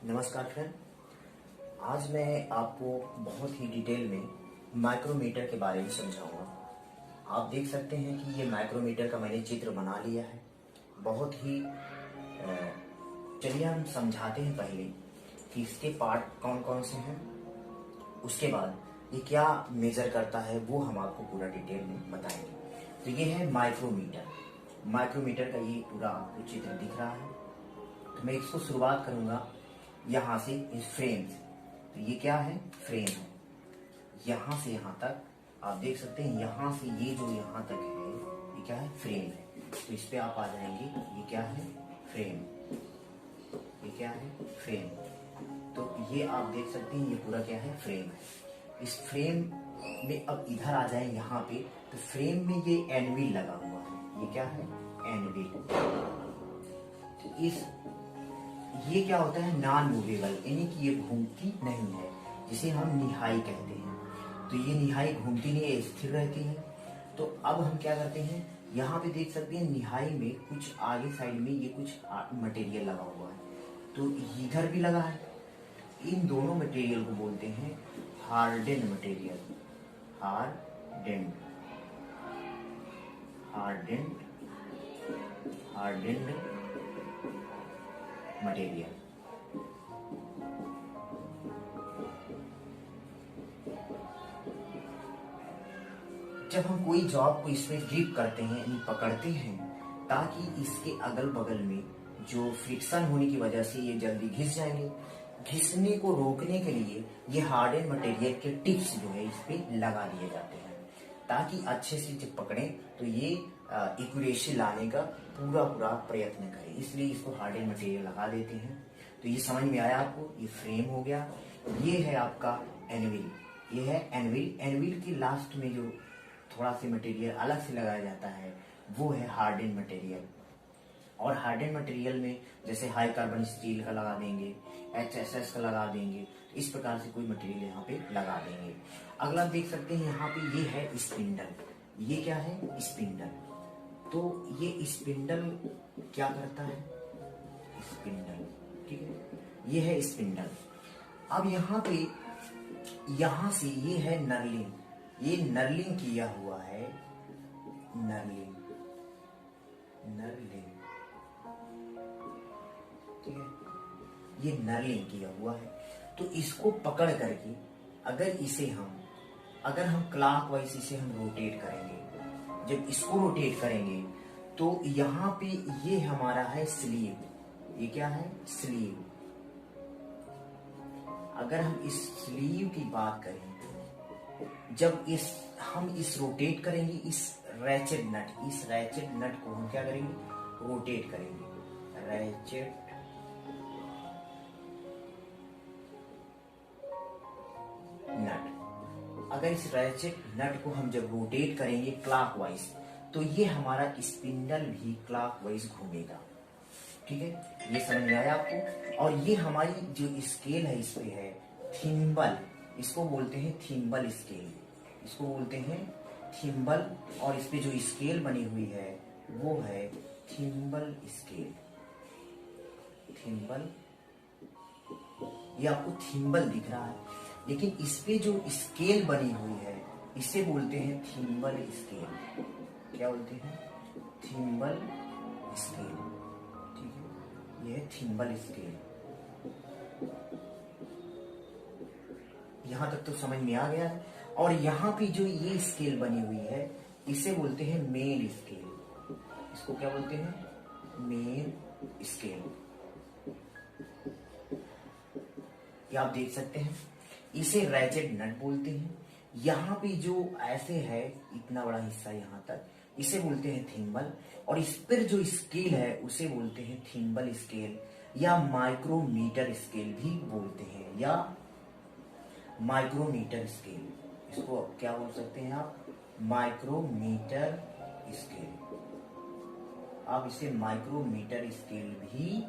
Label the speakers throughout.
Speaker 1: नमस्कार फ्रेंड। आज मैं आपको बहुत ही डिटेल में माइक्रोमीटर के बारे में समझाऊंगा। आप देख सकते हैं कि ये माइक्रोमीटर का मैंने चित्र बना लिया है। बहुत ही चलिए हम समझाते हैं पहले कि इसके पार्ट कौन कौन से हैं, उसके बाद ये क्या मेजर करता है वो हम आपको पूरा डिटेल में बताएंगे। तो ये है माइक्रोमीटर। माइक्रोमीटर का ये पूरा आपको चित्र दिख रहा है। तो मैं इसको शुरुआत करूंगा यहाँ से, इस फ्रेम से। तो ये क्या है? फ्रेम है। यहाँ से यहाँ तक आप देख सकते हैं, यहाँ से ये जो यहाँ तक है ये क्या है? फ्रेम है। तो इस पे आप आ जाएंगे, ये क्या है? फ्रेम। ये क्या है? फ्रेम। तो ये आप देख सकते हैं, ये पूरा क्या है? फ्रेम है। इस फ्रेम में अब इधर आ जाए यहाँ पे, तो फ्रेम में ये एनविल लगा हुआ है। ये क्या है? एनविल। तो ये क्या होता है? नॉन मूवेबल, यानी कि ये घूमती नहीं है, जिसे हम निहाई कहते हैं। तो ये निहाई घूमती नहीं है, स्थिर रहती है। तो अब हम क्या करते हैं, यहाँ पे देख सकते हैं निहाई में कुछ आगे साइड में ये कुछ मटेरियल लगा हुआ है। तो इधर भी लगा है। इन दोनों मटेरियल को बोलते हैं hardened material. Hardened hardened hardened material. जब हम कोई जॉब को इसमें ग्रिप करते हैं, यानी पकड़ते हैं, ताकि इसके अगल बगल में जो फ्रिक्शन होने की वजह से ये जल्दी घिस जाएंगे, घिसने को रोकने के लिए ये हार्डेन मटेरियल के टिप्स जो है इस पे लगा दिए जाते हैं, ताकि अच्छे से जब पकड़े तो ये एक्यूरेसी लाने का पूरा प्रयत्न करे। इसलिए इसको हार्डेन मटेरियल लगा देते हैं। तो ये समझ में आया आपको? ये फ्रेम हो गया। ये है आपका एनविल। ये है एनविल। एनविल की लास्ट में जो थोड़ा सा मटेरियल अलग से लगाया जाता है वो है हार्डेन मटेरियल। और हार्डेन मटेरियल में जैसे हाई कार्बन स्टील का लगा देंगे, HSS का लगा देंगे, तो इस प्रकार से कोई मटेरियल यहाँ पे लगा देंगे। अगला देख सकते हैं यहाँ पे ये है स्पिंडल। ये क्या है? स्पिंडल। तो ये स्पिंडल क्या करता है? स्पिंडल, ठीक है, ये है स्पिंडल। अब यहाँ पे यहाँ से ये है नर्लिंग। ये नर्लिंग किया हुआ है। नर्लिंग ठीक है, ये नर्लिंग किया हुआ है। तो इसको पकड़ करके अगर हम क्लॉकवाइज इसे हम रोटेट करेंगे, जब इसको रोटेट करेंगे तो यहाँ पे ये हमारा है स्लीव। ये क्या है? स्लीव। अगर हम इस स्लीव की बात करें, जब हम इस रोटेट करेंगे, इस रैचेट नट को हम क्या करेंगे? रोटेट करेंगे। रैचेट नट। अगर इस रैचेट नट को हम जब रोटेट करेंगे क्लॉकवाइज, तो ये हमारा स्पिंडल भी क्लॉकवाइज घूमेगा। ठीक है, ये समझ में आया आपको? और ये हमारी जो स्केल है इस पे है थिम्बल। इसको बोलते हैं थिम्बल स्केल। इसको बोलते हैं थिम्बल। और इस पे जो स्केल बनी हुई है वो है थिम्बल स्केल। थिम्बल, ये आपको थिम्बल दिख रहा है, लेकिन इस पे जो स्केल बनी हुई है इसे बोलते हैं थिम्बल स्केल। क्या बोलते हैं? Thimble scale. ठीक है, ये है थिम्बल स्केल। यहां तक तो समझ में आ गया है। और यहाँ पे जो ये स्केल बनी हुई है इसे बोलते हैं मेन स्केल। इसको क्या बोलते हैं? Main scale. ये आप देख सकते हैं, इसे रैचेट नट बोलते हैं। यहाँ पे जो ऐसे है इतना बड़ा हिस्सा यहाँ तक, इसे बोलते हैं थिम्बल। और इस पर जो स्केल है उसे बोलते हैं थिम्बल स्केल, या माइक्रोमीटर स्केल भी बोलते हैं, या माइक्रोमीटर स्केल। इसको क्या बोल सकते हैं आप? Micrometer scale. आप इसे माइक्रोमीटर स्केल भी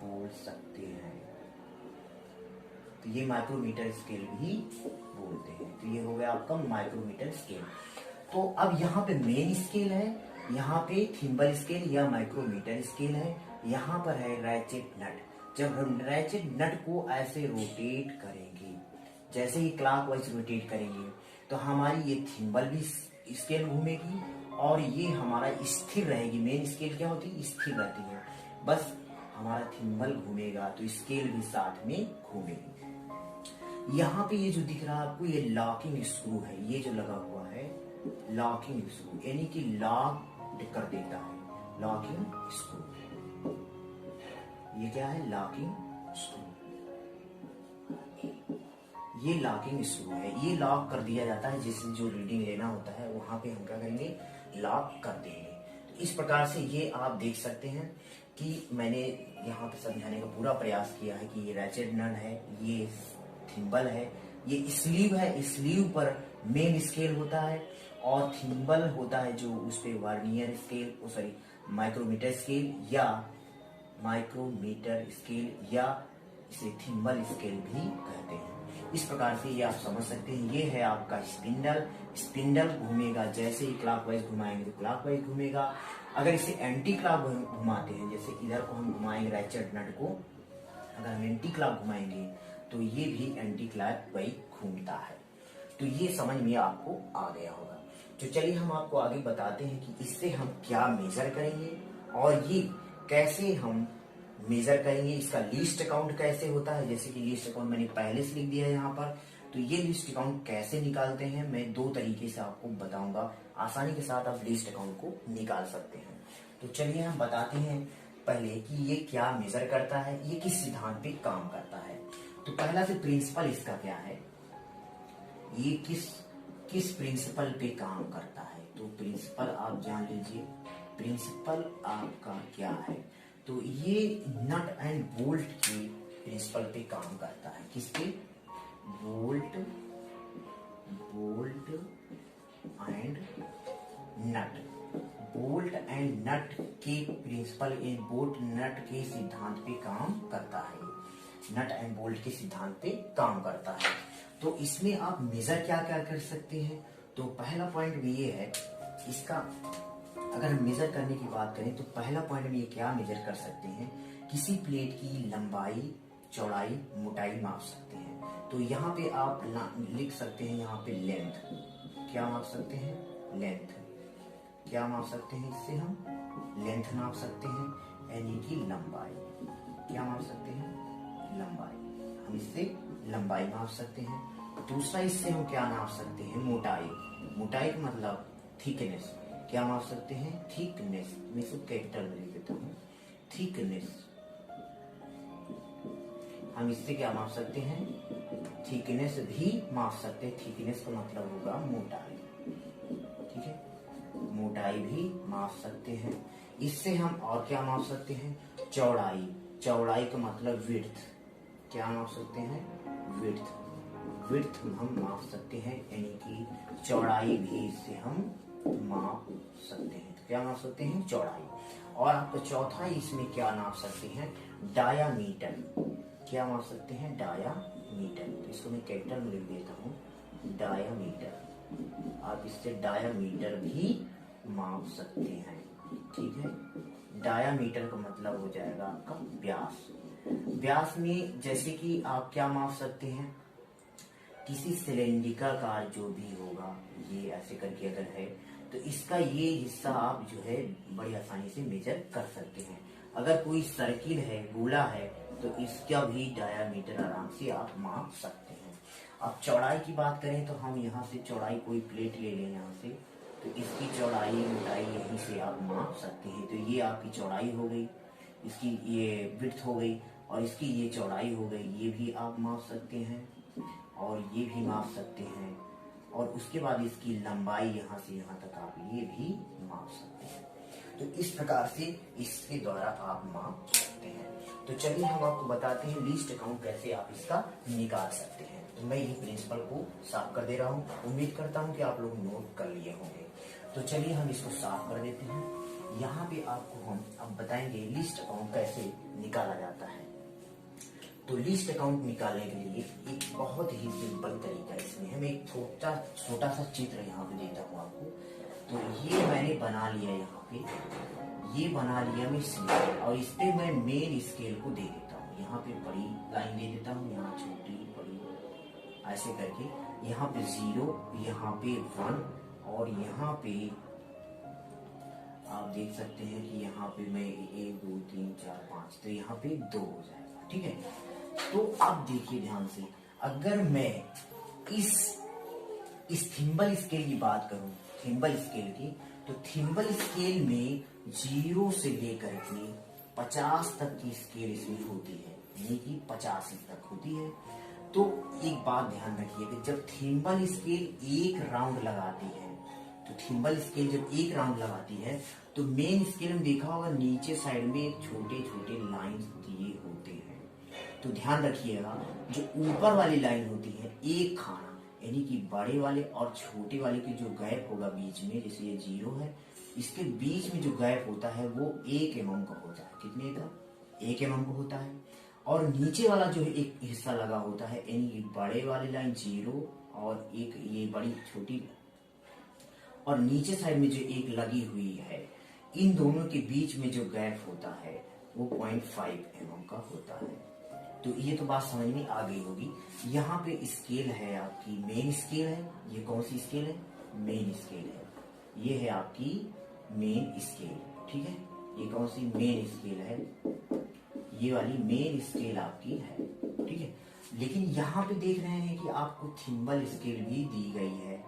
Speaker 1: बोल सकते हैं। तो ये माइक्रोमीटर स्केल भी बोलते हैं। तो ये हो गया आपका माइक्रोमीटर स्केल। तो अब यहाँ पे मेन स्केल है, यहाँ पे थिम्बल स्केल या माइक्रोमीटर स्केल है, यहाँ पर है रैचेट नट। जब हम रैचेट नट को ऐसे रोटेट करेंगे, जैसे ही क्लॉकवाइज रोटेट करेंगे तो हमारी ये थिम्बल भी स्केल घूमेगी और ये हमारा स्थिर रहेगी। मेन स्केल क्या होती है? स्थिर रहती है। बस हमारा थिम्बल घूमेगा तो स्केल भी साथ में घूमेगी। यहाँ पे ये जो दिख रहा है आपको, ये लॉकिंग स्क्रू है। ये जो लगा हुआ है लॉकिंग स्क्रू, यानी कि लॉक कर देता है। लॉकिंग स्क्रू, ये क्या है? Locking screw. ये लॉकिंग स्क्रू है, ये लॉक कर दिया जाता है। जिस जो रीडिंग लेना होता है वहां पे हम क्या करेंगे? लॉक कर देंगे। तो इस प्रकार से ये आप देख सकते हैं कि मैंने यहाँ पे समझाने का पूरा प्रयास किया है कि ये रैचेट नट है, ये थिम्बल है, ये स्लीव है। स्लीव पर मेन स्केल होता है और थिम्बल होता है जो उस पे vernier scale, sorry micrometer scale या इसे थिम्बल स्केल भी कहते हैं। इस प्रकार से ये आप समझ सकते हैं। ये है आपका स्पिंडल। स्पिंडल घूमेगा, जैसे ही क्लॉकवाइज घुमाएंगे तो क्लॉकवाइज घूमेगा। अगर इसे एंटी क्लॉक घुमाते हैं, जैसे इधर को हम घुमाएंगे रैचेट नट को, अगर हम एंटी क्लॉक घुमाएंगे तो ये भी एंटी क्लॉकवाइज घूमता है। तो ये समझ में आपको आ गया होगा। तो चलिए हम आपको आगे बताते हैं कि इससे हम क्या मेजर करेंगे और ये कैसे हम मेजर करेंगे। इसका लीस्ट अकाउंट कैसे होता है, जैसे कि लीस्ट अकाउंट मैंने पहले से लिख दिया है यहाँ पर। तो ये लीस्ट अकाउंट कैसे निकालते हैं मैं 2 तरीके से आपको बताऊंगा। आसानी के साथ आप लीस्ट अकाउंट को निकाल सकते हैं। तो चलिए हम बताते हैं पहले कि ये क्या मेजर करता है, ये किस सिद्धांत पे काम करता है। तो पहला से प्रिंसिपल इसका क्या है, ये किस प्रिंसिपल पे काम करता है। तो प्रिंसिपल आप जान लीजिए, प्रिंसिपल आपका क्या है। तो ये नट एंड बोल्ट के प्रिंसिपल पे काम करता है। किस पे? Bolt and nut. Bolt and nut के प्रिंसिपल, बोल्ट नट के सिद्धांत पे काम करता है। नट एंड बोल्ट के सिद्धांत पे काम करता है। तो इसमें आप मेजर क्या क्या कर सकते हैं। तो पहला पॉइंट भी ये है इसका, अगर हम मेजर करने की बात करें तो पहला पॉइंट में ये क्या मेजर कर सकते हैं, किसी प्लेट की लंबाई, चौड़ाई, मोटाई माप सकते हैं। तो यहाँ पे आप लिख सकते हैं, यहाँ पे लेंथ क्या माप सकते हैं, लेंथ क्या माप सकते हैं, इससे हम लेंथ नाप सकते हैं, यानी कि लंबाई क्या माप सकते हैं, लंबाई। हम इससे लंबाई माप सकते हैं। दूसरा इससे हम क्या नाप सकते हैं, मोटाई। मोटाई का मतलब थिकनेस, क्या माप सकते हैं, थिकनेस। मैं इसको कैपिटल में लिख देता हूँ, थिकनेस। हम इससे क्या माप सकते हैं, थिकनेस भी माप सकते हैं। थिकनेस का मतलब होगा मोटाई, ठीक है, मोटाई भी माप सकते हैं। इससे हम और क्या माप सकते हैं, चौड़ाई। चौड़ाई का मतलब विड्थ, क्या माप सकते हैं, विड्थ। विड्थ हम माप सकते हैं, यानी कि चौड़ाई भी इससे हम माप सकते हैं। तो क्या माप सकते हैं, चौड़ाई। और आपका चौथा इसमें क्या नाप सकते हैं, डायामीटर। क्या माप सकते हैं, डायामीटर। तो इसको मैं कैपिटल में लिख देता हूँ, डायामीटर। आप इससे डायामीटर भी माप सकते हैं, ठीक है। डायामीटर का मतलब हो जाएगा आपका व्यास। व्यास में जैसे कि आप क्या माप सकते हैं, किसी सिलेंडरिकाकार जो भी होगा, ये ऐसे करके अगर है तो इसका ये हिस्सा आप जो है बड़ी आसानी से मेजर कर सकते हैं। अगर कोई सर्किल है, गोला है, तो इसका भी डायामीटर आराम से आप माप सकते हैं। अब चौड़ाई की बात करें तो हम यहाँ से चौड़ाई, कोई प्लेट ले लें यहाँ से, तो इसकी चौड़ाई मोटाई यहीं से आप माप सकते हैं। तो ये आपकी चौड़ाई हो गई, इसकी ये विड्थ हो गई, और इसकी ये चौड़ाई हो गई, ये भी आप माप सकते हैं और ये भी माप सकते हैं। और उसके बाद इसकी लंबाई यहाँ से यहाँ तक आप ये भी माप सकते हैं। तो इस प्रकार से इसके द्वारा आप माप सकते हैं। तो चलिए हम आपको बताते हैं लीस्ट अकाउंट कैसे आप इसका निकाल सकते हैं। तो मैं ये प्रिंसिपल को साफ कर दे रहा हूँ, उम्मीद करता हूँ कि आप लोग नोट कर लिए होंगे। तो चलिए हम इसको साफ कर देते हैं। यहाँ पे आपको हम अब बताएंगे लीस्ट अकाउंट कैसे निकाला जाता है। तो लीस्ट अकाउंट निकालने के लिए एक बहुत ही सिंपल तरीका है। इसमें हम एक छोटा सा चित्र यहाँ पे देता हूँ आपको। तो ये मैंने बना लिया, यहाँ पे ये बना लिया मैं स्केल, और इस पे मैं मेन स्केल को दे देता हूँ। यहाँ पे बड़ी लाइन दे देता हूँ, यहाँ छोटी बड़ी, ऐसे करके यहाँ पे 0, यहाँ पे 1 और यहाँ पे आप देख सकते हैं कि यहाँ पे मैं 1 2 3 4 5, तो यहाँ पे 2 हो जाएगा। ठीक है, तो अब देखिए ध्यान से, अगर मैं इस थिम्बल स्केल की बात करूं, थिम्बल स्केल की, तो थिम्बल स्केल में 0 से लेकर के 50 तक की स्केल इसमें होती है, यानी कि 85 तक होती है। तो एक बात ध्यान रखिए कि जब थिम्बल स्केल एक राउंड लगाती है, तो थिम्बल स्केल जब एक राउंड लगाती है तो मेन स्केल में देखा होगा नीचे साइड में छोटे छोटे लाइन दिए होते हैं। तो ध्यान रखिएगा, जो ऊपर वाली लाइन होती है एक खाना, यानी कि बड़े वाले और छोटे वाले के जो गैप होगा बीच में, जैसे ये 0 है, इसके बीच में जो गैप होता है वो 1 mm का होता है। कितने का? 1 mm का होता है। और नीचे वाला जो एक हिस्सा लगा होता है, यानी कि बड़े वाली लाइन 0 और एक ये बड़ी छोटी, और नीचे साइड में जो एक लगी हुई है, इन दोनों के बीच में जो गैप होता है वो 0.5 mm का होता है। तो ये तो बात समझ में आ गई होगी। यहाँ पे स्केल है आपकी मेन स्केल है, ये कौन सी स्केल है? मेन स्केल है। ये है आपकी मेन स्केल, ठीक है, ये कौन सी मेन स्केल है? ये वाली मेन स्केल आपकी है, ठीक है। लेकिन यहाँ पे देख रहे हैं कि आपको थिम्बल स्केल भी दी गई है।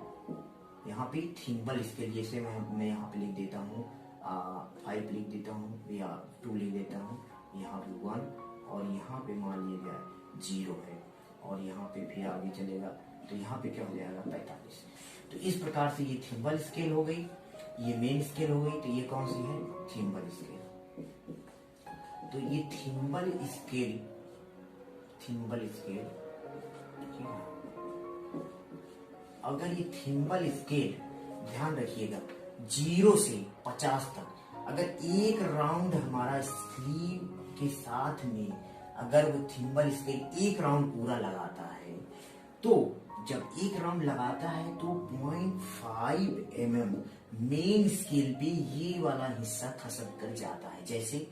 Speaker 1: यहाँ पे थिम्बल स्केल, जैसे मैं यहाँ पे लिख देता हूँ 5 लिख देता हूँ या 2 लिख देता हूँ, यहाँ पे 1 और यहाँ पे मान लिया 0 है, और यहाँ पे फिर आगे चलेगा तो यहाँ पे क्या हो जाएगा 45। तो इस प्रकार से ये थिम्बल स्केल हो गई, ये मेन स्केल हो गई। तो ये कौन सी है? Thimble scale. तो ये थिम्बल स्केल, थिम्बल स्केल, ठीक है। अगर ये थिम्बल स्केल, ध्यान रखिएगा, 0 से 50 तक, अगर एक राउंड हमारा स्लीव के साथ में अगर वो थिम्बल स्केल एक राउंड पूरा लगाता है, तो जब एक राउंड लगाता है तो 0.5 mm मेन स्केल पे ये वाला हिस्सा खसक कर जाता है। जैसे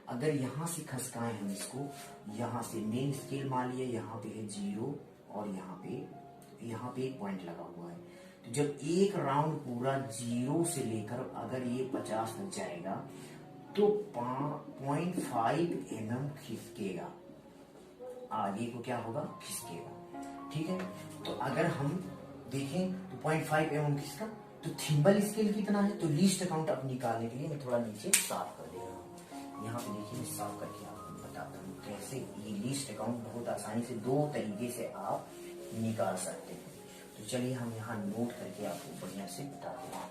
Speaker 1: अगर यहाँ से खसकाए हम इसको, यहाँ से मेन स्केल मान लिया, यहाँ पे है 0 और यहाँ पे एक पॉइंट लगा हुआ है। तो जब एक राउंड पूरा 0 से लेकर अगर ये 50 तक जाएगा तो 0.5 mm खिसकेगा, आगे को क्या होगा? खिसकेगा, ठीक है। तो अगर हम देखें तो 0.5 mm खिसका, तो थिम्बल स्केल कितना है? तो लीस्ट काउंट अब निकालने के लिए मैं थोड़ा नीचे साफ कर दे रहा हूँ। यहाँ पे देखिए मैं साफ करके आपको बताता हूँ कैसे ये लीस्ट काउंट बहुत आसानी से 2 तरीके से आप निकाल सकते हैं। तो चलिए हम यहाँ नोट करके आपको बढ़िया से बताते हैं।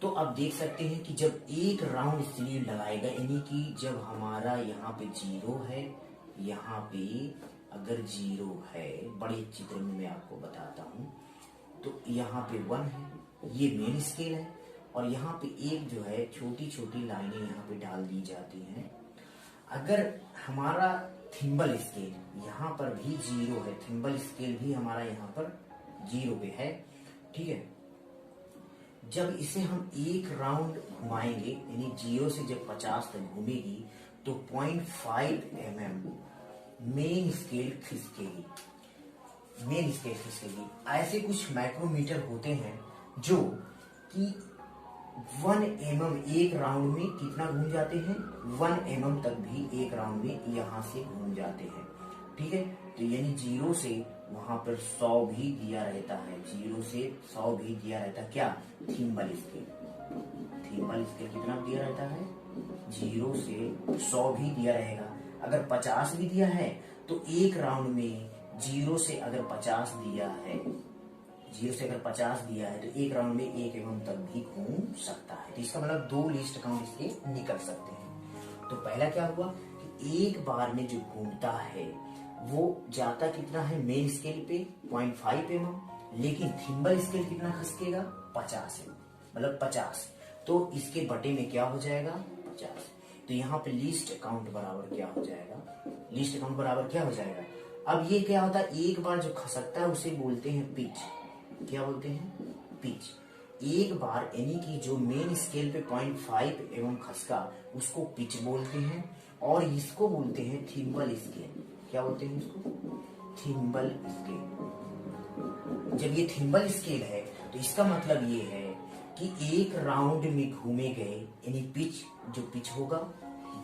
Speaker 1: तो आप देख सकते हैं कि जब एक राउंड स्लीव लगाएगा, यानी कि जब हमारा यहाँ पे 0 है, यहाँ पे अगर 0 है, बड़े चित्र में मैं आपको बताता हूँ, तो यहाँ पे 1 है, ये मेन स्केल है, और यहाँ पे एक जो है छोटी छोटी लाइनें यहाँ पे डाल दी जाती हैं। अगर हमारा थिम्बल स्केल यहाँ पर भी 0 है, थिम्बल स्केल भी हमारा यहाँ पर 0 पे है, ठीक है। जब इसे हम एक राउंड घुमाएंगे, यानी 0 से जब 50 तक घूमेगी, तो 0.5 mm मेन स्केल खिसकेगी, मेन स्केल खिसकेगी। ऐसे कुछ माइक्रोमीटर होते हैं जो कि 1 mm एक राउंड में कितना घूम जाते हैं? 1 mm तक भी एक राउंड में यहाँ से घूम जाते हैं, ठीक है। तो यानी 0 से वहां पर 100 भी दिया रहता है, 0 से 100 भी दिया रहता है। क्या? थिम्बल स्केल, थिम्बल स्केल कितना दिया रहता है? 0 से 100 भी दिया रहेगा। अगर 50 भी दिया है तो एक राउंड में 0 से अगर 50 दिया है, 0 से अगर 50 दिया है तो एक राउंड में 1 mm तक भी घूम सकता है। तो इसका मतलब 2 लीस्ट काउंट इसके निकल सकते हैं। तो पहला क्या हुआ कि एक बार में जो घूमता है वो जाता कितना है? मेन स्केल पे 0.5 mm, लेकिन थिम्बल स्केल कितना खसकेगा? 50 है, मतलब 50। तो इसके बटे में क्या हो जाएगा? 50। तो यहाँ पे लीस्ट काउंट बराबर क्या हो जाएगा? लीस्ट काउंट बराबर क्या हो जाएगा? अब ये क्या होता है, एक बार जो खसकता है उसे बोलते हैं पिच। क्या बोलते हैं? पिच। एक बार यानी कि जो मेन स्केल पे 0.5 mm खसका उसको पिच बोलते हैं, और इसको बोलते हैं थिम्बल स्केल। क्या बोलते हैं इसको? Thimble scale. जब ये थिम्बल स्केल है तो इसका मतलब ये है कि एक राउंड में घूमे गए यानी पिच, जो पिच होगा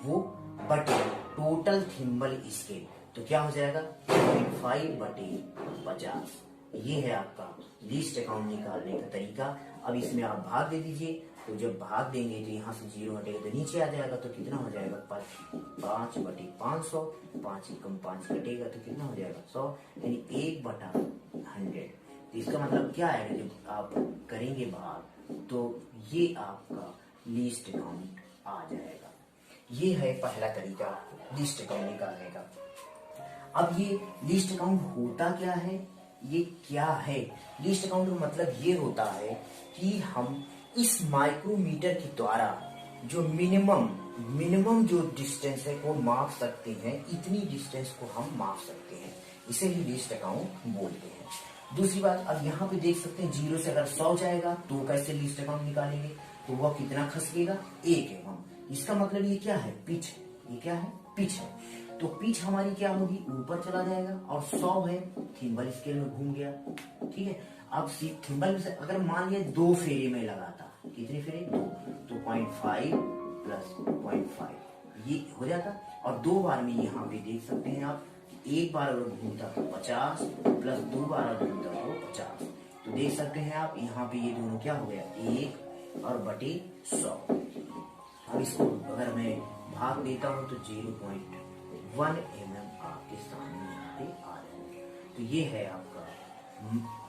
Speaker 1: वो बटे टोटल थिम्बल स्केल, तो क्या हो जाएगा 5/50। ये है आपका लीस्ट अकाउंट निकालने का तरीका। अब इसमें आप भाग दे दीजिए, तो जब भाग देंगे तो यहाँ से 0 हटेगा तो नीचे आ जाएगा, तो कितना हो जाएगा 5/500, 5 एकम 5 कटेगा तो कितना हो जाएगा 100, यानी 1/100। तो इसका मतलब क्या है, जब आप करेंगे भाग तो ये आपका लीस्ट अकाउंट आ जाएगा। ये है पहला तरीका लीस्ट अकाउंट निकालने का। अब ये लीस्ट अकाउंट होता क्या है, ये क्या है? लीस्ट अकाउंट का मतलब ये होता है कि हम इस माइक्रोमीटर के द्वारा जो मिनिमम जो डिस्टेंस है वो माप सकते हैं, इतनी डिस्टेंस को हम माप सकते हैं, इसे ही लीस्ट अकाउंट बोलते हैं। दूसरी बात, अब यहाँ पे देख सकते हैं 0 से अगर 100 जाएगा तो कैसे लीस्ट अकाउंट निकालेंगे, तो वह कितना खसकेगा 1 एम। इसका मतलब ये क्या है, पिच है। ये क्या है, पिच है। तो पिच हमारी क्या होगी, ऊपर चला जाएगा, और 100 है थिम्बल स्केल में घूम गया। ठीक है, अब थिम्बल में से अगर मान लिया 2 फेरे में लगाता, कितने फेरे 2, तो 0.5 प्लस 0.5 ये हो जाता, और 2 बार में यहाँ पे देख सकते हैं आप, एक बार अगर घूमता तो 50 प्लस 2 बार अगर घूमता तो 50, तो देख सकते हैं आप यहाँ पे ये दोनों क्या हो गया 1 और बटे 100। अब इसको अगर मैं भाग देता हूँ तो 0.1 mm आपके सामने यहाँ पे आ जाएगा। तो ये है आपका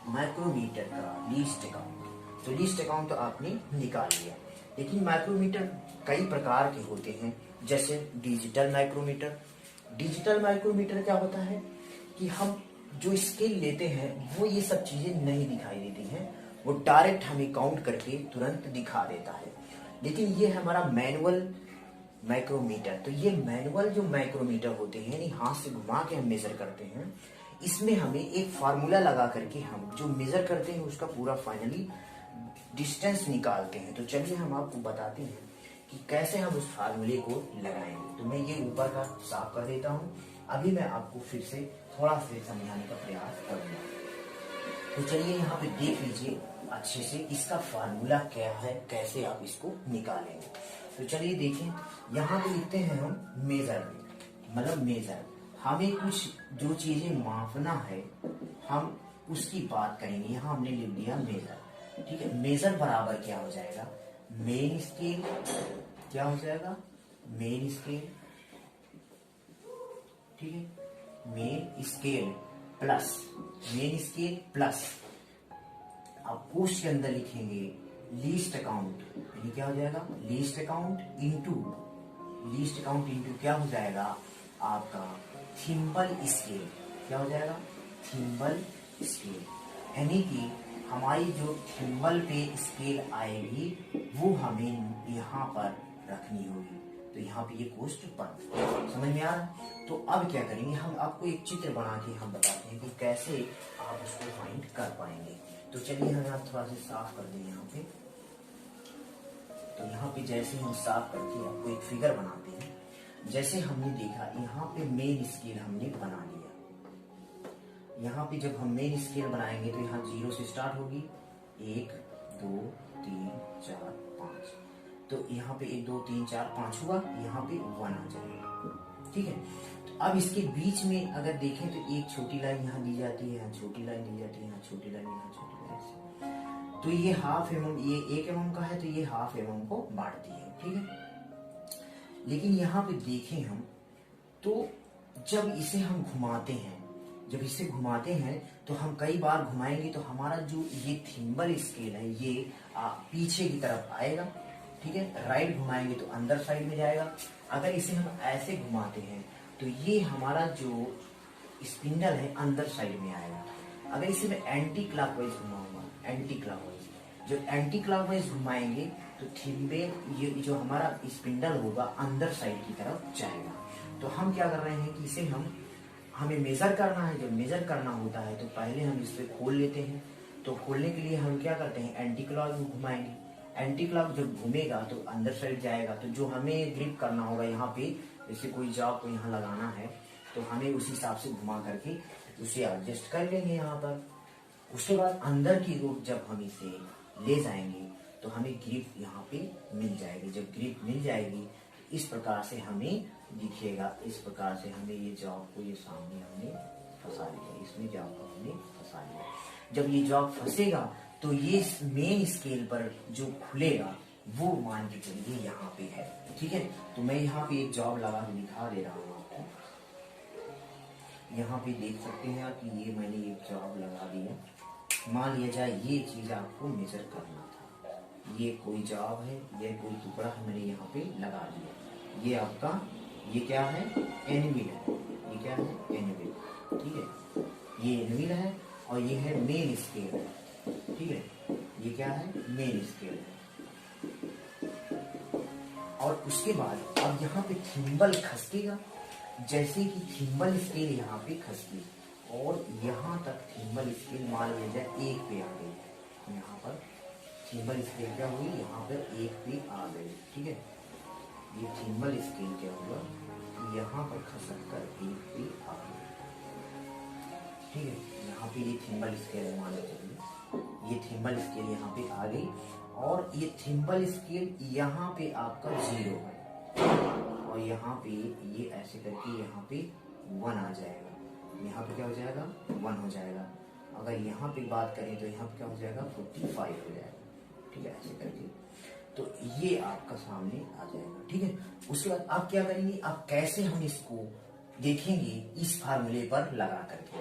Speaker 1: माइक्रोमीटर का लीस्ट अकाउंट। तो लीस्ट अकाउंट तो आपने निकाल लिया, लेकिन माइक्रोमीटर कई प्रकार के होते हैं, जैसे डिजिटल माइक्रोमीटर। डिजिटल माइक्रोमीटर क्या होता है कि हम जो स्केल लेते हैं वो ये सब चीजें नहीं दिखाई देती हैं, वो डायरेक्ट हमें काउंट करके तुरंत दिखा देता है। लेकिन ये हमारा मैनुअल माइक्रोमीटर, तो ये मैनुअल जो माइक्रोमीटर होते हैं यानी हाथ से घुमा के हम मेजर करते हैं, इसमें हमें एक फार्मूला लगा करके हम जो मेजर करते हैं उसका पूरा फाइनली डिस्टेंस निकालते हैं। तो चलिए हम आपको बताते हैं कि कैसे हम उस फार्मूले को लगाएंगे। तो मैं ये ऊपर का साफ कर देता हूँ, अभी मैं आपको फिर से थोड़ा से समझाने का प्रयास करूंगा। तो चलिए यहाँ पे देख लीजिए अच्छे से इसका फार्मूला क्या है, कैसे आप इसको निकालेंगे। तो चलिए देखें, यहाँ पे लिखते हैं हम मेजरमेंट, मतलब मेजर, हमें कुछ जो चीजें मापना है हम उसकी बात करेंगे। यहाँ हमने लिख दिया मेजर। ठीक है, मेजर बराबर क्या हो जाएगा, मेन स्केल, क्या हो जाएगा मेन स्केल। ठीक है, मेन स्केल प्लस आप पोस्ट के अंदर लिखेंगे लीस्ट अकाउंट, यानी क्या हो जाएगा लीस्ट अकाउंट इंटू क्या हो जाएगा आपका थिम्बल स्केल। क्या हो जाएगा थिम्बल स्केल, यानी कि हमारी जो थिम्बल पे स्केल आएगी वो हमें यहाँ पर रखनी होगी। तो यहाँ पे ये पोस्ट पर समझ में आ रहा है। तो अब क्या करेंगे, हम आपको एक चित्र बना के हम बताते हैं कि कैसे आप उसको फाइंड कर पाएंगे। तो चलिए हम आप थोड़ा सा साफ कर दें यहाँ पे। तो यहाँ पे जैसे हम साफ करके आपको एक फिगर बनाते हैं, जैसे हमने देखा यहाँ पे मेन स्केल हमने बना लिया। यहाँ पे जब हम मेन स्केल बनाएंगे तो यहाँ 0 से स्टार्ट होगी, 1 2 3 4 5, तो यहाँ पे 1 2 3 4 5 हुआ, यहाँ पे 1 आ जाएगा। ठीक है, तो अब इसके बीच में अगर देखें तो एक छोटी लाइन यहाँ दी जाती है, यहाँ छोटी लाइन दी जाती है, यहाँ छोटी लाइन, यहाँ छोटी लाइन, तो ये ½ mm, ये 1 mm का है तो ये ½ mm को बांटती है। ठीक है, लेकिन यहाँ पे देखें हम तो जब इसे हम घुमाते हैं, तो हम कई बार घुमाएंगे तो हमारा जो ये थिम्बल स्केल है ये पीछे की तरफ आएगा। ठीक है, राइट घुमाएंगे तो अंदर साइड में जाएगा। अगर इसे हम ऐसे घुमाते हैं तो ये हमारा जो स्पिंडल है अंदर साइड में आएगा। अगर इसे मैं एंटी क्लॉकवाइज घुमाऊंगा, एंटी क्लॉकवाइज घुमाएंगे तो थिम्बल ये जो हमारा स्पिंडल होगा अंदर साइड की तरफ जाएगा। तो हम क्या कर रहे हैं कि इसे हमें मेजर करना है। जब मेजर करना होता है तो पहले हम इसे खोल लेते हैं। तो खोलने के लिए हम क्या करते हैं, एंटी क्लॉक घुमाएंगे। एंटी क्लॉक जब घूमेगा तो अंदर साइड जाएगा, तो जो हमें ग्रिप करना होगा यहाँ पे जैसे कोई जॉब को यहाँ लगाना है तो हमें उस हिसाब से घुमा करके उसे एडजस्ट कर लेंगे यहाँ पर। उसके बाद अंदर की रूट जब हम इसे ले जाएंगे तो हमें ग्रिप यहाँ पे मिल जाएगी। जब ग्रिप मिल जाएगी तो इस प्रकार से हमें दिखेगा, इस प्रकार से हमें ये जॉब को ये सामने हमने फंसा लिया, इसमें जॉब को हमने फंसा लिया। जब ये जॉब फंसेगा तो ये मेन स्केल पर जो खुलेगा वो मान के चलिए यहाँ पे है, ठीक है। तो मैं यहाँ पे एक जॉब लगा के दिखा दे रहा हूँ आपको। यहाँ पे देख सकते हैं आप कि ये मैंने एक जॉब लगा दिया। मान लिया जाए ये चीज आपको मेजर करना था, ये कोई जॉब है, ये कोई टुकड़ा है, मैंने यहाँ पे लगा दिया। ये आपका ये क्या है, एनविल है, ये क्या है, एनविल, ठीक है। ये एनविल है और ये है मेन स्केल है, ठीक है। ये क्या है, मेन स्केल है। और उसके बाद अब यहाँ पे थिम्बल खसकेगा, जैसे कि थिम्बल स्केल यहाँ पे खसकी और यहाँ तक थिम्बल स्केल मान लिया जाए एक पे आ गई। यहाँ पर थिम्बल स्केल क्या हुई, यहाँ पर एक पे आ गई, ठीक है। ये थिम्बल स्केल क्या हुआ, यहाँ पर खसक कर एक पे आ गई, ठीक है। यहाँ पे ये थिम्बल स्केल मान लीजिए, ये थिम्बल स्केल यहाँ पे आ गई और ये थिम्बल स्केल यहाँ पे आपका 0 है और यहाँ पे ये ऐसे करके यहाँ पे 1 आ जाएगा। यहाँ पे क्या हो जाएगा, 1 हो जाएगा। अगर यहाँ पे बात करें तो यहाँ पे क्या हो जाएगा, 45 हो जाएगा, ठीक है, ऐसे करके। तो ये आपका सामने आ जाएगा, ठीक है। उसके बाद आप क्या करेंगे, आप कैसे हम इसको देखेंगे इस फार्मूले पर लगा करके।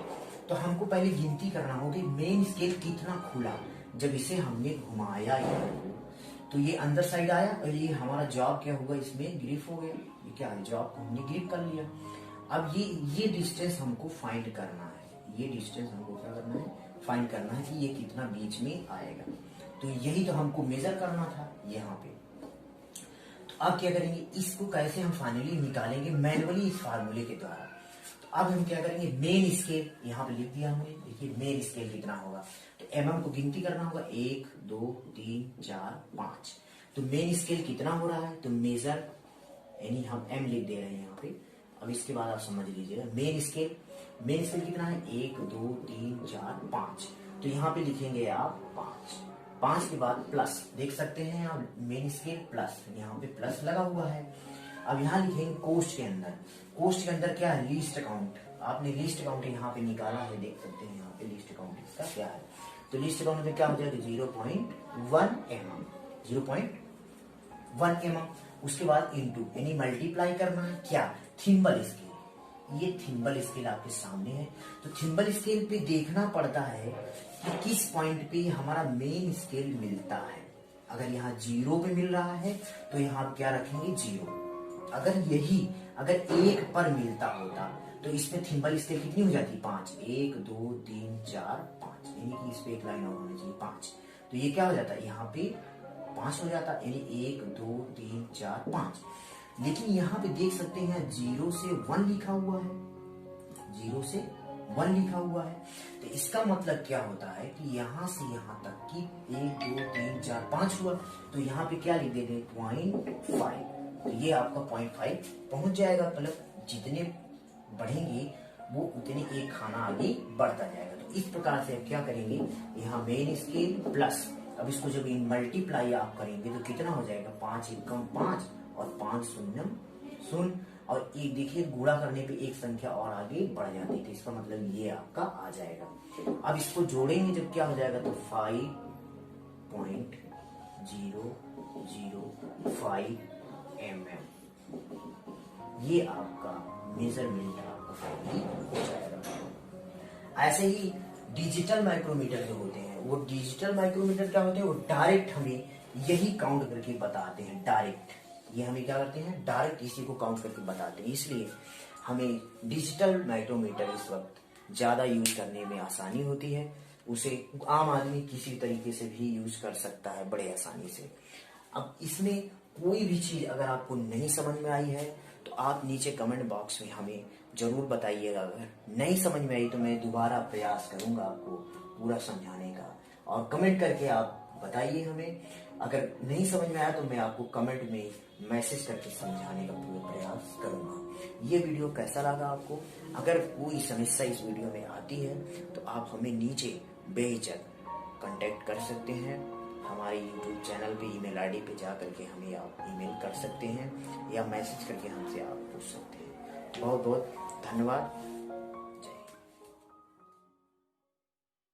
Speaker 1: तो हमको पहले गिनती करना होगी मेन स्केल कितना खुला। जब इसे हमने घुमाया तो ये अंदर साइड आया और ये हमारा जॉब क्या होगा, इसमें ग्रिप हो गया। ये क्या है, जॉब को हमने ग्रिप कर लिया। अब ये डिस्टेंस हमको फाइंड करना है, ये डिस्टेंस हमको क्या करना है, फाइंड करना है कि ये कितना बीच में आएगा। तो यही तो हमको मेजर करना था यहाँ पे। तो अब क्या करेंगे, इसको कैसे हम फाइनली निकालेंगे, मैनुअली इस फार्मूले के द्वारा। तो अब हम क्या करेंगे, मेन स्केल यहाँ पे लिख दिया हमने। देखिए मेन स्केल कितना होगा, तो mm को गिनती करना होगा, 1 2 3 4 5। तो मेन स्केल कितना हो रहा है, तो मेजर यानी हम m लिख दे रहे हैं यहाँ पे। अब इसके बाद आप समझ लीजिएगा मेन स्केल कितना है, 1 2 3 4 5। तो यहाँ पे लिखेंगे आप 5 के बाद प्लस, देख सकते हैं आप मेन स्केल प्लस, यहाँ पे प्लस लगा हुआ है। अब यहाँ लिखेंगे कोस्ट के अंदर क्या है, लीस्ट काउंट। आपने लीस्ट काउंट यहाँ पे निकाला है, देख सकते हैं यहाँ पे लीस्ट काउंट इसका क्या है। तो लीस्ट काउंट में क्या हो जाएगा, 0.1 mm, 0.1 mm। उसके बाद इनटू यानी मल्टीप्लाई करना है क्या, थिम्बल स्केल। ये थिम्बल स्केल आपके सामने है। तो थिम्बल स्केल पे देखना पड़ता है कि किस पॉइंट पे हमारा मेन स्केल मिलता है। अगर यहाँ 0 पे मिल रहा है तो यहाँ क्या रखेंगे, 0। अगर 1 पर मिलता होता तो इसमें थिम्बल स्केल कितनी हो जाती, 5। 1 2 3 4 5, यानी कि इस पे एक लाइन और होनी चाहिए 5। तो ये क्या हो जाता है, यहाँ पे 5 हो जाता, यानी 1 2 3 4 5। लेकिन यहाँ पे देख सकते हैं 0 से 1 लिखा हुआ है, 0 से 1 लिखा हुआ है। तो इसका मतलब क्या होता है कि यहाँ से यहाँ तक कि 1 2 3 4 5 हुआ। तो यहाँ पे क्या लिख देंगे, 0.5। तो ये आपका 0.5 पहुंच जाएगा। मतलब जितने बढ़ेंगे वो उतने एक खाना आगे बढ़ता जाएगा। तो इस प्रकार से आप क्या करेंगे, यहाँ मेन स्केल प्लस, अब इसको जब मल्टीप्लाई आप करेंगे तो कितना हो जाएगा, 5 एकम 5 और 5 शून्यम 0। और एक देखिए गुणा करने पे एक संख्या और आगे बढ़ जाती है, तो इसका मतलब ये आपका आ जाएगा। अब इसको जोड़ेंगे जब क्या हो जाएगा, तो 5.005 mm, ये आपका मेजरमेंट आपका फाइनली हो जाएगा। ऐसे ही डिजिटल माइक्रोमीटर जो होते हैं, वो डिजिटल माइक्रोमीटर क्या होते हैं, वो डायरेक्ट हमें यही काउंट करके बताते हैं। डायरेक्ट ये हमें क्या करते हैं, डायरेक्ट इसी को काउंट करके बताते हैं। इसलिए हमें डिजिटल माइक्रोमीटर इस वक्त ज्यादा यूज करने में आसानी होती है। उसे आम आदमी किसी तरीके से भी यूज कर सकता है बड़े आसानी से। अब इसमें कोई भी चीज अगर आपको नहीं समझ में आई है तो आप नीचे कमेंट बॉक्स में हमें जरूर बताइएगा। अगर नहीं समझ में आई तो मैं दोबारा प्रयास करूंगा आपको पूरा समझाने का। और कमेंट करके आप बताइए हमें। अगर नहीं समझ में आया तो मैं आपको कमेंट में मैसेज करके समझाने का पूरा प्रयास करूंगा। ये वीडियो कैसा लगा आपको? अगर कोई समस्या इस वीडियो में आती है तो आप हमें नीचे बेहिचक कांटेक्ट कर सकते हैं। हमारे यूट्यूब चैनल पे ईमेल आईडी पे जा करके हमें आप ईमेल कर सकते हैं या मैसेज करके हमसे आप पूछ सकते हैं। बहुत बहुत धन्यवाद।